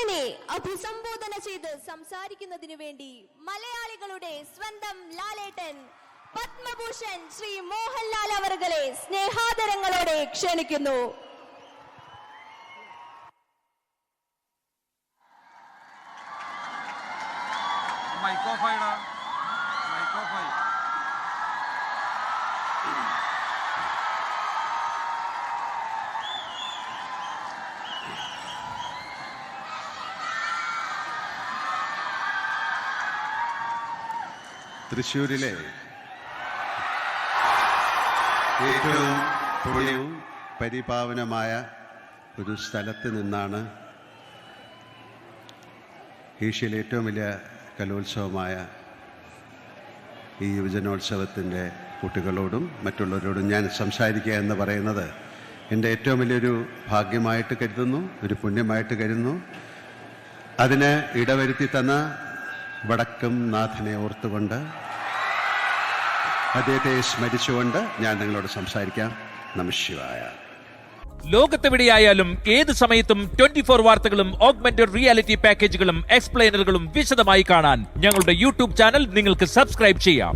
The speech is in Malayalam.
അങ്ങനെ അഭിസംബോധന ചെയ്ത് സംസാരിക്കുന്നതിനു വേണ്ടി മലയാളികളുടെ സ്വന്തം ലാലേട്ടൻ പത്മഭൂഷൺ ശ്രീ മോഹൻലാൽ അവർകളെ സ്നേഹാദരങ്ങളോടെ ക്ഷണിക്കുന്നു. തൃശ്ശൂരിലെ ഏറ്റവും പുണ്യവും പരിപാവനമായ ഒരു സ്ഥലത്ത് നിന്നാണ് ഏഷ്യയിലെ ഏറ്റവും വലിയ കലോത്സവമായ ഈ യുവജനോത്സവത്തിൻ്റെ കുട്ടികളോടും മറ്റുള്ളവരോടും ഞാൻ സംസാരിക്കുക എന്ന് പറയുന്നത് എൻ്റെ ഏറ്റവും വലിയൊരു ഭാഗ്യമായിട്ട് കരുതുന്നു, ഒരു പുണ്യമായിട്ട് കരുതുന്നു. അതിന് ഇടവരുത്തി തന്ന വടക്കും നാഥനെ ഓർത്തുകൊണ്ട് അദ്ദേഹത്തെ സ്മരിച്ചുകൊണ്ട് ഞാൻ നിങ്ങളോട് സംസാരിക്കാം. നമഃശിവായ. ലോകത്തെവിടെയായാലും ഏത് സമയത്തും 24 വാർത്തകളും ഓഗ്മെന്റഡ് റിയാലിറ്റി പാക്കേജുകളും എക്സ്പ്ലെയിനറുകളും വിശദമായി കാണാൻ ഞങ്ങളുടെ യൂട്യൂബ് ചാനൽ നിങ്ങൾക്ക് സബ്സ്ക്രൈബ് ചെയ്യാം.